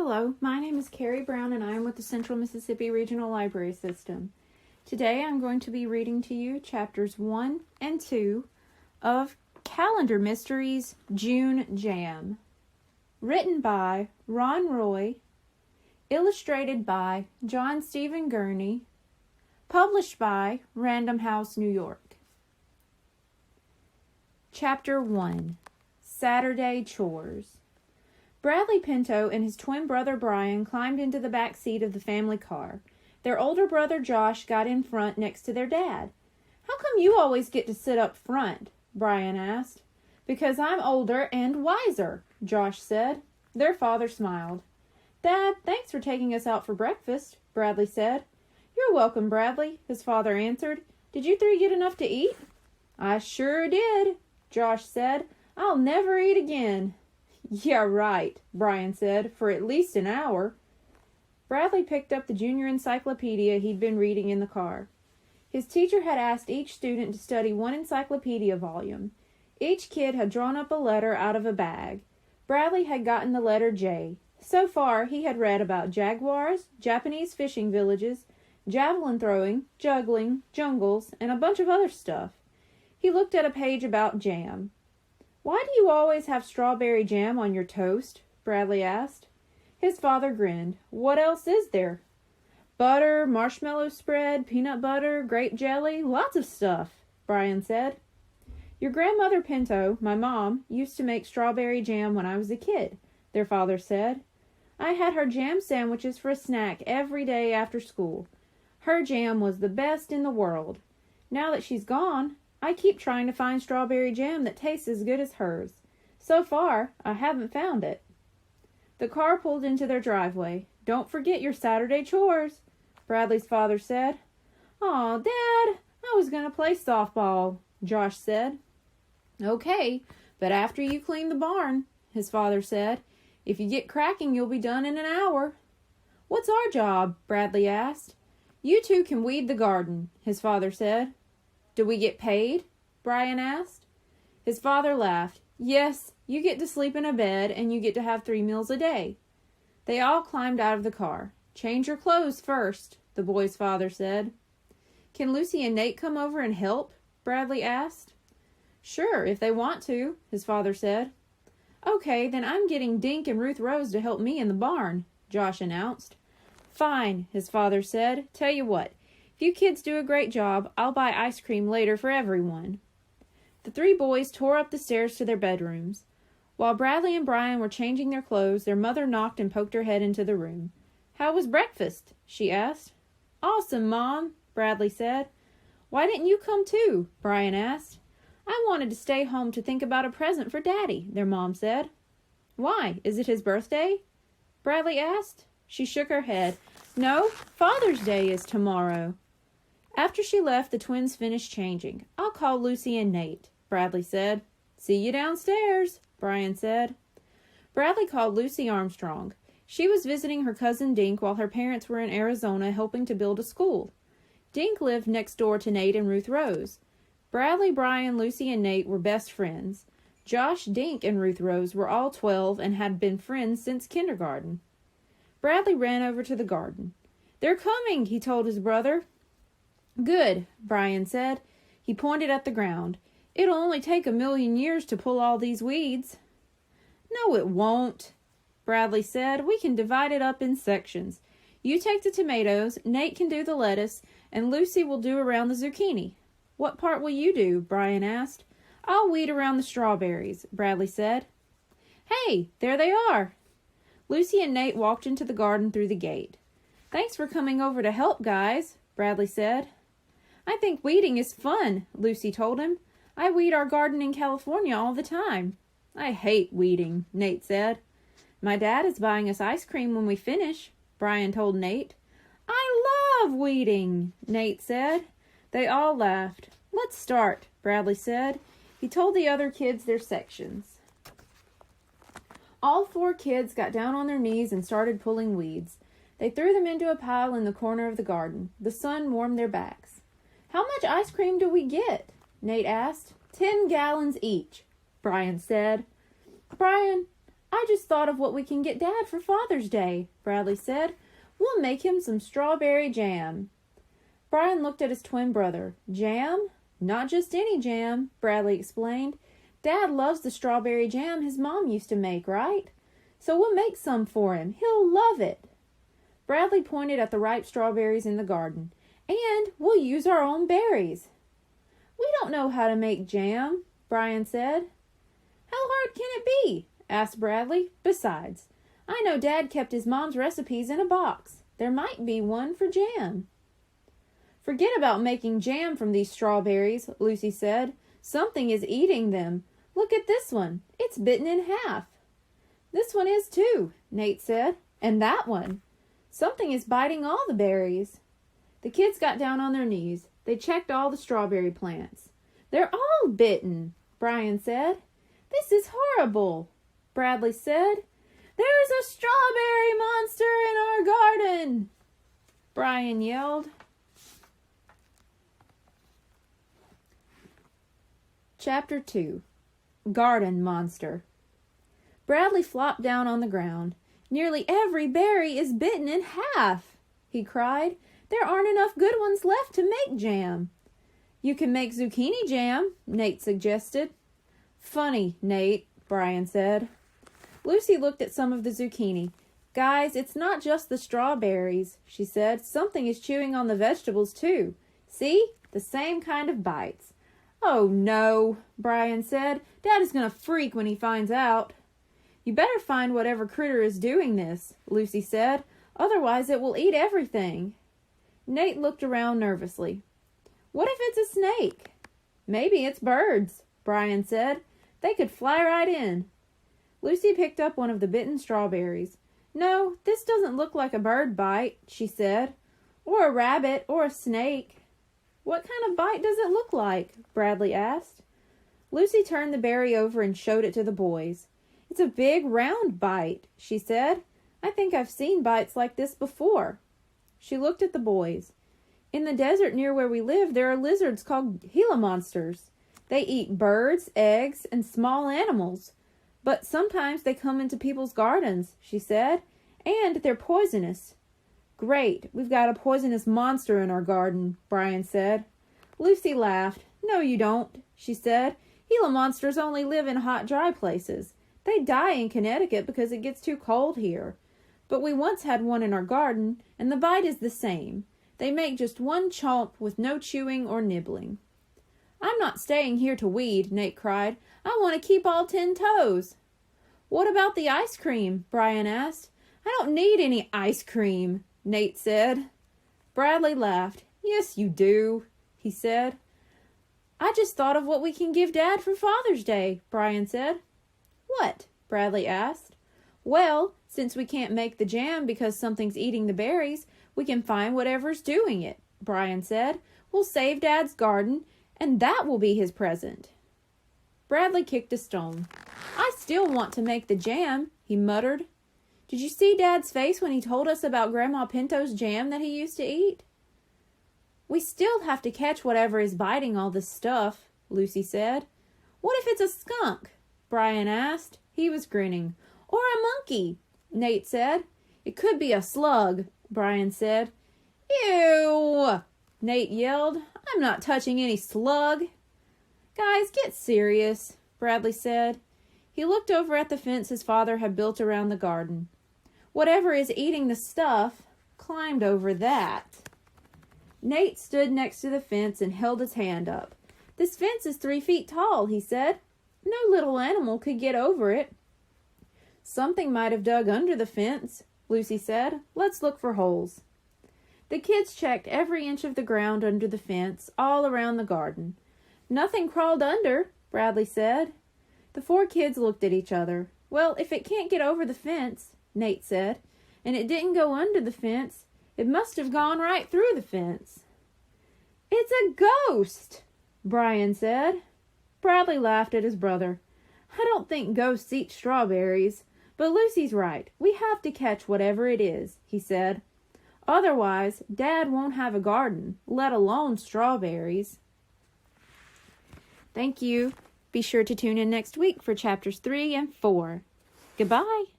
Hello, my name is Carrie Brown and I am with the Central Mississippi Regional Library System. Today I'm going to be reading to you chapters 1 and 2 of Calendar Mysteries June Jam. Written by Ron Roy, illustrated by John Stephen Gurney, published by Random House, New York. Chapter 1, Saturday Chores. Bradley Pinto and his twin brother Brian climbed into the back seat of the family car. Their older brother Josh got in front next to their dad. "How come you always get to sit up front?" Brian asked. "Because I'm older and wiser," Josh said. Their father smiled. "Dad, thanks for taking us out for breakfast," Bradley said. "You're welcome, Bradley," his father answered. "Did you three get enough to eat?" "I sure did," Josh said. "I'll never eat again." "Yeah, right," Brian said, "for at least an hour." Bradley picked up the junior encyclopedia he'd been reading in the car. His teacher had asked each student to study one encyclopedia volume. Each kid had drawn up a letter out of a bag. Bradley had gotten the letter J. So far, he had read about jaguars, Japanese fishing villages, javelin throwing, juggling, jungles, and a bunch of other stuff. He looked at a page about jam. "Why do you always have strawberry jam on your toast?" Bradley asked. His father grinned. "What else is there?" "Butter, marshmallow spread, peanut butter, grape jelly, lots of stuff," Brian said. "Your grandmother Pinto, my mom, used to make strawberry jam when I was a kid," their father said. "I had her jam sandwiches for a snack every day after school. Her jam was the best in the world. Now that she's gone, I keep trying to find strawberry jam that tastes as good as hers. So far, I haven't found it." The car pulled into their driveway. "Don't forget your Saturday chores," Bradley's father said. "Aw, Dad, I was going to play softball," Josh said. "Okay, but after you clean the barn," his father said. "If you get cracking, you'll be done in an hour." "What's our job?" Bradley asked. "You two can weed the garden," his father said. "Do we get paid?" Brian asked. His father laughed. "Yes, you get to sleep in a bed and you get to have 3 meals a day." They all climbed out of the car. "Change your clothes first," the boy's father said. "Can Lucy and Nate come over and help?" Bradley asked. "Sure, if they want to," his father said. "Okay, then I'm getting Dink and Ruth Rose to help me in the barn," Josh announced. "Fine," his father said. "Tell you what, if you kids do a great job, I'll buy ice cream later for everyone." The 3 boys tore up the stairs to their bedrooms. While Bradley and Brian were changing their clothes, their mother knocked and poked her head into the room. "How was breakfast?" she asked. "Awesome, Mom," Bradley said. "Why didn't you come too?" Brian asked. "I wanted to stay home to think about a present for Daddy," their mom said. "Why? Is it his birthday?" Bradley asked. She shook her head. "No, Father's Day is tomorrow." After she left, the twins finished changing. "I'll call Lucy and Nate," Bradley said. "See you downstairs," Brian said. Bradley called Lucy Armstrong. She was visiting her cousin Dink while her parents were in Arizona helping to build a school. Dink lived next door to Nate and Ruth Rose. Bradley, Brian, Lucy, and Nate were best friends. Josh, Dink, and Ruth Rose were all 12 and had been friends since kindergarten. Bradley ran over to the garden. "They're coming," he told his brother. "Good," Brian said. He pointed at the ground. "It'll only take 1,000,000 years to pull all these weeds." "No, it won't," Bradley said. "We can divide it up in sections. You take the tomatoes, Nate can do the lettuce, and Lucy will do around the zucchini." "What part will you do?" Brian asked. "I'll weed around the strawberries," Bradley said. "Hey, there they are." Lucy and Nate walked into the garden through the gate. "Thanks for coming over to help, guys," Bradley said. "I think weeding is fun," Lucy told him. "I weed our garden in California all the time." "I hate weeding," Nate said. "My dad is buying us ice cream when we finish," Brian told Nate. "I love weeding," Nate said. They all laughed. "Let's start," Bradley said. He told the other kids their sections. All 4 kids got down on their knees and started pulling weeds. They threw them into a pile in the corner of the garden. The sun warmed their backs. "How much ice cream do we get?" Nate asked. 10 gallons each," Brian said. "Brian, I just thought of what we can get Dad for Father's Day, Bradley said. We'll make him some strawberry jam. Brian looked at his twin brother. Jam? Not just any jam, Bradley explained. Dad loves the strawberry jam his mom used to make, right? So we'll make some for him. He'll love it. Bradley pointed at the ripe strawberries in the garden. And we'll use our own berries. We don't know how to make jam, Brian said. How hard can it be? Asked Bradley. Besides, I know Dad kept his mom's recipes in a box. There might be one for jam. Forget about making jam from these strawberries, Lucy said. Something is eating them. Look at this one. It's bitten in half. This one is too, Nate said. And that one. Something is biting all the berries. The kids got down on their knees. They checked all the strawberry plants. They're all bitten, Brian said. This is horrible, Bradley said. There's a strawberry monster in our garden, Brian yelled. Chapter 2. Garden Monster. Bradley flopped down on the ground. Nearly every berry is bitten in half, he cried. There aren't enough good ones left to make jam. You can make zucchini jam, Nate suggested. Funny, Nate, Brian said. Lucy looked at some of the zucchini. Guys, it's not just the strawberries, she said. Something is chewing on the vegetables, too. See? The same kind of bites. Oh, no, Brian said. Dad is going to freak when he finds out. You better find whatever critter is doing this, Lucy said. Otherwise it will eat everything. Nate looked around nervously. What if it's a snake? Maybe it's birds, Brian said. They could fly right in. Lucy picked up one of the bitten strawberries. No, this doesn't look like a bird bite, she said. Or a rabbit, or a snake. What kind of bite does it look like? Bradley asked. Lucy turned the berry over and showed it to the boys. It's a big round bite, she said. I think I've seen bites like this before. She looked at the boys. In the desert near where we live, there are lizards called Gila monsters. They eat birds, eggs, and small animals. But sometimes they come into people's gardens, she said, and they're poisonous. Great, we've got a poisonous monster in our garden, Brian said. Lucy laughed. No, you don't, she said. Gila monsters only live in hot, dry places. They die in Connecticut because it gets too cold here. But we once had one in our garden, and the bite is the same. They make just one chomp with no chewing or nibbling. I'm not staying here to weed, Nate cried. I want to keep all 10 toes. What about the ice cream? Brian asked. I don't need any ice cream, Nate said. Bradley laughed. Yes, you do, he said. I just thought of what we can give Dad for Father's Day, Brian said. What? Bradley asked. Well, since we can't make the jam because something's eating the berries, we can find whatever's doing it, Brian said. We'll save Dad's garden, and that will be his present. Bradley kicked a stone. I still want to make the jam, he muttered. Did you see Dad's face when he told us about Grandma Pinto's jam that he used to eat? We still have to catch whatever is biting all this stuff, Lucy said. What if it's a skunk? Brian asked. He was grinning. Or a monkey, Nate said. It could be a slug, Brian said. Ew, Nate yelled. I'm not touching any slug. Guys, get serious, Bradley said. He looked over at the fence his father had built around the garden. Whatever is eating the stuff climbed over that. Nate stood next to the fence and held his hand up. This fence is 3 feet tall, he said. No little animal could get over it. Something might have dug under the fence, Lucy said. Let's look for holes. The kids checked every inch of the ground under the fence, all around the garden. Nothing crawled under, Bradley said. The 4 kids looked at each other. Well, if it can't get over the fence, Nate said, and it didn't go under the fence, it must have gone right through the fence. It's a ghost, Brian said. Bradley laughed at his brother. I don't think ghosts eat strawberries, but Lucy's right. We have to catch whatever it is, he said. Otherwise, Dad won't have a garden, let alone strawberries. Thank you. Be sure to tune in next week for chapters 3 and 4. Goodbye.